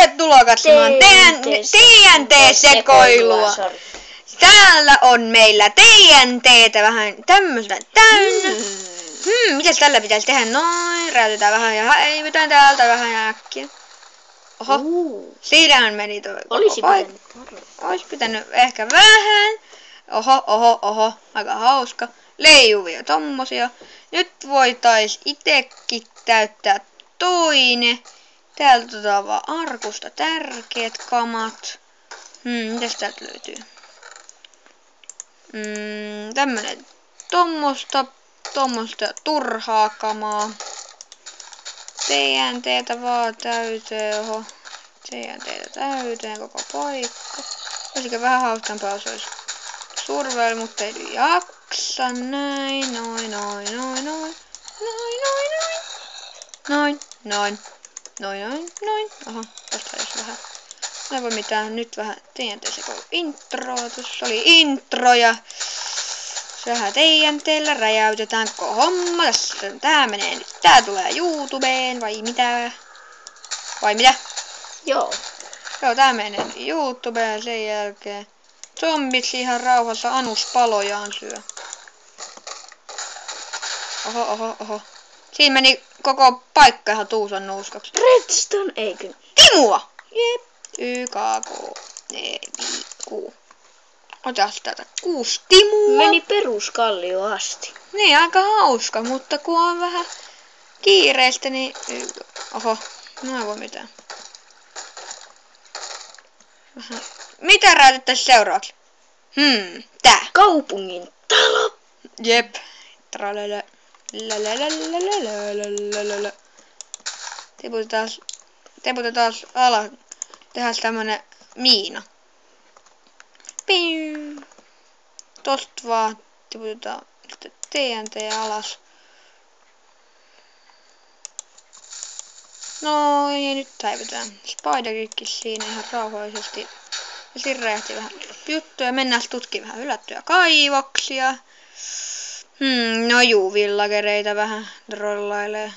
Tervetuloa katsomaan TNT-sekoilua. Täällä on meillä TNT:tä vähän tämmöistä täynnä. Mitäs tällä pitäisi tehdä? Noin, räytetään vähän ja häivytään täältä vähän ja äkkiä. Oho, siinähän meni toi Olisi pitänyt ehkä vähän. Oho, aika hauska. Leijuvia tommosia. Nyt voitais itekin täyttää toinen. Täältä otetaan vaan arkusta tärkeät kamat. Mitäs täältä löytyy? Tämmönen tommosta turhaa kamaa. TNT:tä vaan täyteen, oho. TNT:tä täyteen koko paikka. Olisiko vähän hauskampaa, jos olisi survival, mutta ei jaksa. Näin, noin. Oho, tästä jos vähän. Mä voi mitään, nyt vähän TNT-sekoilu introa. Tuossa oli intro ja vähän TNT:llä räjäytetään koko homma. Tää menee nyt, tää tulee YouTubeen vai mitä? Joo, tää menee YouTubeen sen jälkeen. Zombit ihan rauhassa anuspalojaan syö. Oho. Siinä meni koko paikka ihan tuusan nuuskaksi. Redstone, eikö? Timua! Jep. YKK. Otas tätä 6 timua. Meni peruskallio asti. Niin, aika hauska, mutta kun on vähän kiireistä, niin... Oho, no ei voi mitään. Vähän. Mitä räätettäis seuraavaksi? Tää. Kaupungin talo. Jep. Tiputetaan taas alas. Tehdään tämmönen miina. Tosta vaan tiputetaan TNT alas. No ja nyt häivytään Spiderikki siinä ihan rauhallisesti. Ja siinä räjähti vähän juttuja. Mennään tutkimaan vähän hylättyjä kaivoksia. No villagereita vähän trollailee.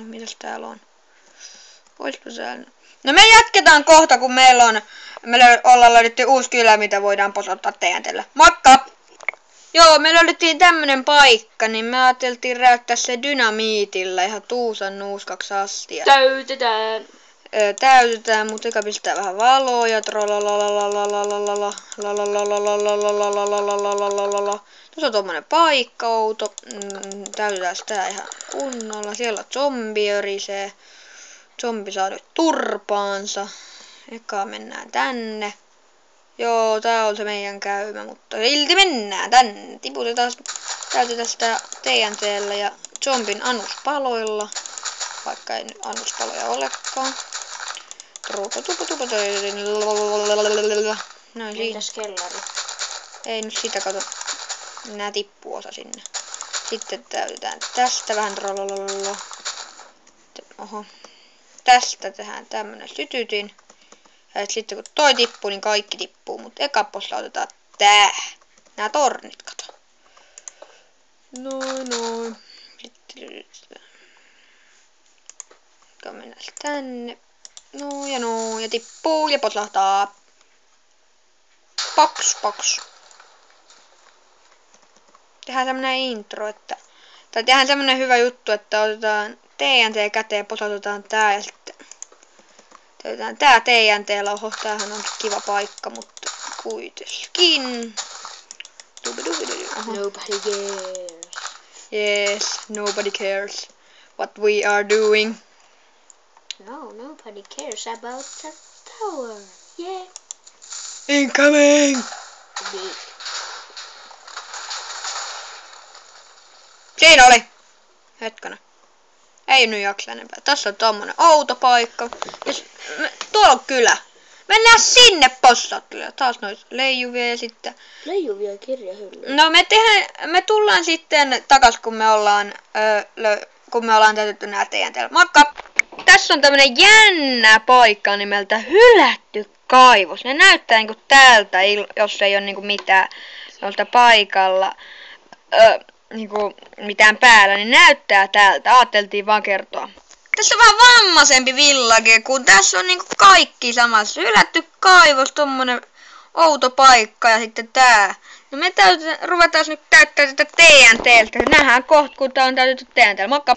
Mitäs täällä on? Olisiko täällä? No me jatketaan kohta, kun me ollaan löydetty uusi kylä, mitä voidaan posottaa TNT:llä. Moikka! Joo, me löydettiin tämmönen paikka, niin me ajateltiin räyttää se dynamiitilla ihan tuusan nuuskaksi asti. Täytetään, mutta eka pistää vähän valoja. Tuossa on tommonen paikka outo. Täytetään sitä ihan kunnolla. Siellä on zombi örisee. Zombi saa nyt turpaansa. Eka mennään tänne. Joo, tää on se meidän käymä, mutta silti mennään tänne. Täytetään sitä TNT:llä ja zombin anuspaloilla. Vaikka ei nyt anuspaloja olekaan. Noin Mitäs kellari? Ei nyt sitä kato. Nää tippuu osa sinne. Sitten täytetään tästä vähän Oho. Tästä tehdään tämmönen sytytin. Ja sitten kun toi tippuu, niin kaikki tippuu. Mutta eka possa otetaan tää. Nää tornit, kato. Noin. Sitten mennään tänne. No ja tippuu ja poslahtaa. Paks. Tehdään tämmönen intro, tai tehdään tämmönen hyvä juttu, että otetaan TNT käteen ja posautetaan tää ja sitten täytetään tää TNT:llä. Oho, tämähän on kiva paikka, mutta kuitenkin. Nobody cares. Yes, nobody cares what we are doing. No, nobody cares about the tower. Yeah. Incoming! Siinä oli! Hetkona. Ei nyt jaksa enempää. Tässä on tommonen outo paikka. Tuolla on kylä. Mennään sinne possatille. Taas noita leijuvia ja sitten... Leijuvia kirjahyllyjä. No me tullaan sitten takas, kun me ollaan täytetty nää TNT:llä. Moikka! Tässä on tämmönen jännä paikka nimeltä hylätty kaivos. Ne näyttää niinku täältä, jos ei oo niinku mitään sellaista paikalla. Niinku mitään päällä, niin näyttää täältä. Aateltiin vaan kertoa. Tässä on vähän vammaisempi village, kun tässä on niinku kaikki samassa. Hylätty kaivos, tommonen outo paikka ja sitten tää. No me ruvetaan nyt täyttää tätä TNT:ltä. Nähdään kohta, kun tää on täytetty TNT:llä. Moikka!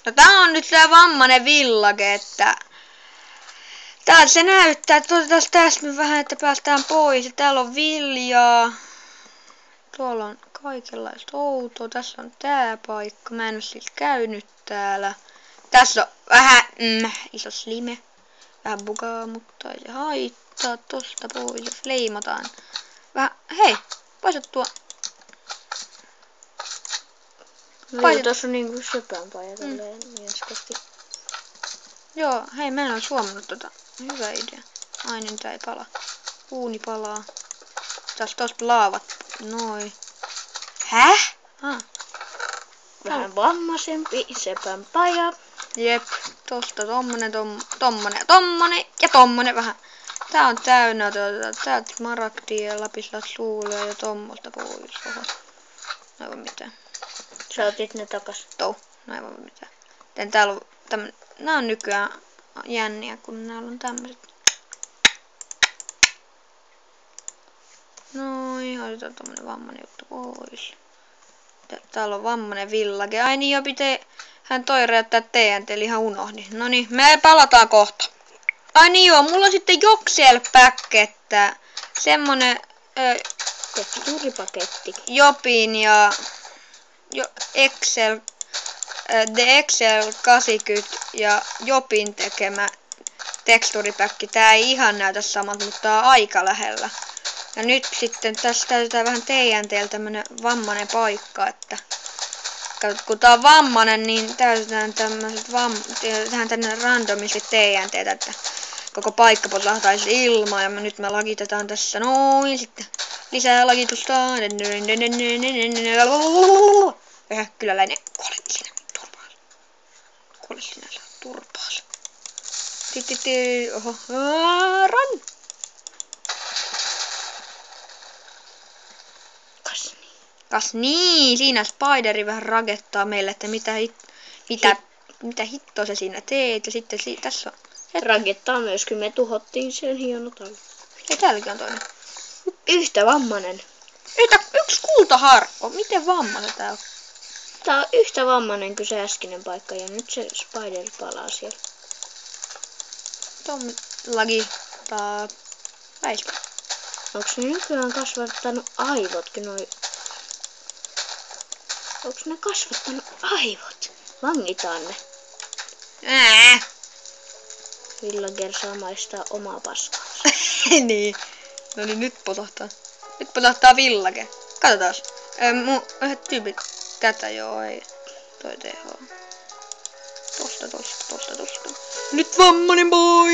No tää on nyt tää vammainen village, että täältä se näyttää, että otetaan tästä nyt vähän, että päästään pois. Ja täällä on viljaa. Tuolla on kaikenlaista outoa. Tässä on tää paikka. Mä en oo siis käynyt täällä. Tässä on vähän iso slime. Vähän bugaa, mutta ei se haittaa. Tosta pois, jos leimataan. Vähän, hei, paisat tuo. No tossa on niinku söpänpaja tälleen mielestästi. Joo, hei, mä en oo suomannut tota. Hyvä idea. Ai niin, tää ei pala. Uuni palaa. Taas tosta laavat. Noin. Häh? Vähän vammaisempi söpänpaja. Jep, tosta tommonen, tommonen ja tommonen ja tommonen vähän. Tää on täynnä täältä smaragdia ja lapislazuulia ja tommosta pois. Oho. No ei voi mitään. Sä otit ne takas. No ei voi mitään. Täällä on tämmönen, nää on nykyään jänniä, kun näillä on tämmöset. Noin, otetaan tommonen vammanen juttu pois. Täällä on vammanen village. Ai niin jo hän toi räjättää TNT, eli ihan unohdin. Noniin, me palataan kohta. Ai niin joo, mulla on sitten Joxel-pack, että semmonen tekstuuripaketti. Jopin ja Excel, The Excel 80 ja Jopin tekemä tekstuuripäkki. Tää ei ihan näytä samalta, mutta tää on aika lähellä. Ja nyt sitten tässä täytetään vähän TNT:llä tämmönen vammainen paikka, että kun tää on vammainen, niin täytetään tämmöset tehdään tänne randomisti TNT:tä, että koko paikka potlahtaisi ilmaan. Ja nyt me lagitetaan tässä noin sitten. Lisää lagitusta. Kyläläinen, kuole sinä turpaas. Kuole sinä turpaas. Oho, run! Kas niin, siinä Spideri vähän ragettaa meille, että mitä hittoa se siinä teet. Ja sitten tässä on... Ragettaa myöskin, me tuhottiin sen hieno talo. Ei, täälläkin on toinen. Yhtä vammainen. Yksi kultaharkko. Miten vammainen tää on? Tää on yhtä vammainen kuin se äskeinen paikka ja nyt se Spider palaa siellä. Tom lagittaa väispä. Onks ne nykyään kasvattanut aivotkin noi? Onks ne kasvattanut aivot? Vangitaan ne. Villager saa maistaa omaa paskaansa. Niin. No niin, nyt potahtaa. Nyt potahtaa village. Katsotaan. Yhdet tyypit. Tätä joo, ei. Toi TH. Tosta. Nyt vammanen boy!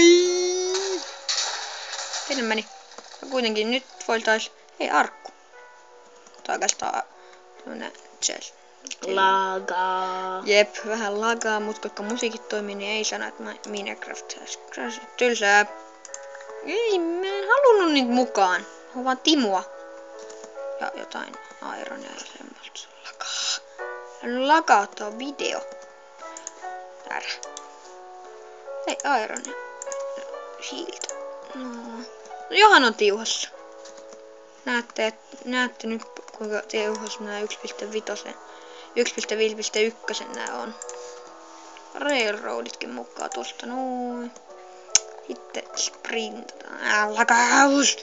Sinne meni. Ja kuitenkin nyt voitais... Hei, arkku. Tai oikeastaan tämmönen chest. Lagaa. Jep, vähän lagaa, mutta koska musiikit toimii, niin ei sano, että Minecraft has tylsää. Ei, mä en halunnut niitä mukaan. On vaan Timua. Ja jotain Ironia ja semmoista. Lagaa tuo video. Täällä. Ei, Ironia. Shield. No Johan on tiuhassa. Näette nyt kuinka tiuhassa nää 1.5. 1.5.1 nää on. Railroaditkin mukaan tosta noin. Sitten sprintataan. Lakaus!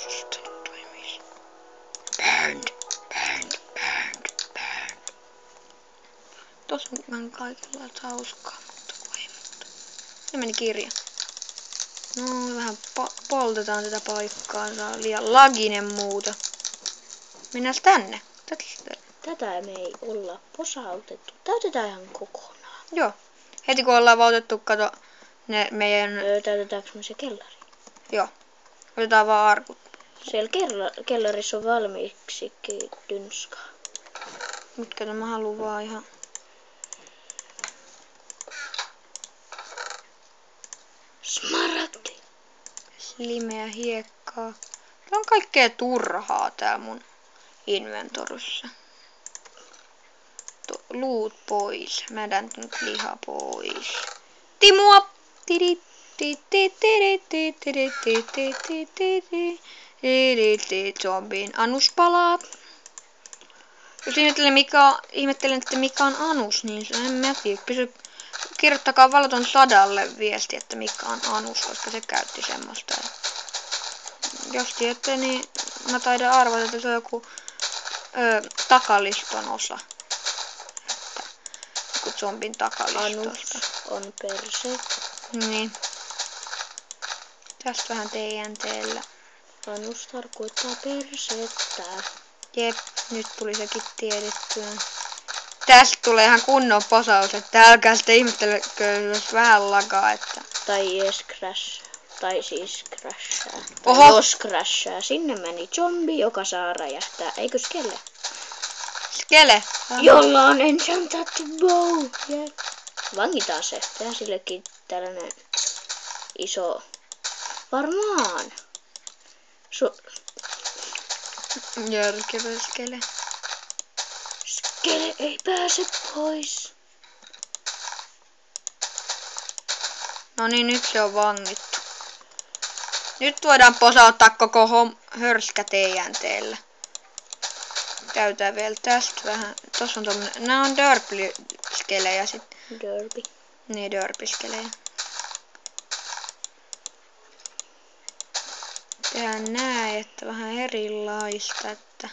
Sitten toimii. Band. Tossa on vähän kaikenlaista hauskaa, mutta voi muuta. Se meni kirja. No vähän poltetaan tätä paikkaa. Saa liian laginen muuta. Mennään tänne. Tätä me ei olla posautettu. Täytetään ihan kokonaan. Joo. Heti kun ollaan vautettu, kato ne meidän... Täytetäänkö me se kellari? Joo. Otetaan vaan arkut. Siellä kellarissa on valmiiksikin dynskaa. Mitkä mä haluan vaan ihan... Smaragdi. Slimeä hiekkaa. Tää on kaikkea turhaa tää mun inventorissa. luut pois. Mä edän nyt liha pois. Timua! Zombin anus palaa. Jos ihmettelen, että mikä on anus, niin en mä tiedä. Kirjoittakaa Valoton 100 viesti, että mikä on anus, koska se käytti semmoista. Jos tiedätte, niin mä taidan arvata, että se on joku takaliston osa. Joku zombin takalistosta. Anus on perse. Niin. Tästä vähän TNT:llä. Anus tarkoittaa persettä. Jep, nyt tuli sekin tiedettyä. Tästä tulee ihan kunnon posaus, että älkää sitten ihmettelekö, jos vähän lagaa, että... Tai ees crash. Tai siis crashaa. Oho! Jos crashaa, sinne meni zombi, joka saa räjähtää. Eikö skele? Skele! Jolla on enchanted bow. Yeah. Vangitaan se. Tehdään sillekin tällainen iso... Varmaan. Järkevä skele. Skele ei pääse pois. No niin, nyt se on vangittu. Nyt voidaan posauttaa koko hörskä TNT:llä. Käytään vielä tästä vähän. Tossa on tommonen... Nää on dörpliskelejä sit. Derby. Niin, dörpiskelejä. Tehdään näin, että vähän erilaista, että...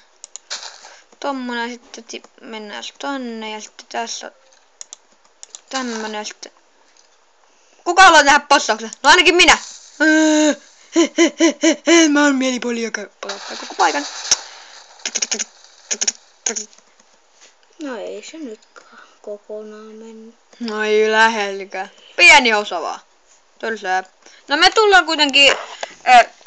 Tommonen sitten mennään tonne ja sitten tässä on... Tämmönen sitten... Kuka haluaa tehdä possauksen? No ainakin minä! Mä oon mielipuoli, joka palauttaa koko paikan. No ei se nyt kokonaan mennyt. No ei lähelläkään. Pieni osa vaan. Tylsää. No me tullaan kuitenkin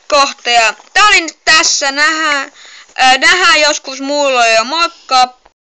kohta ja tää oli nyt tässä. Nähdään joskus muulloin ja moikka!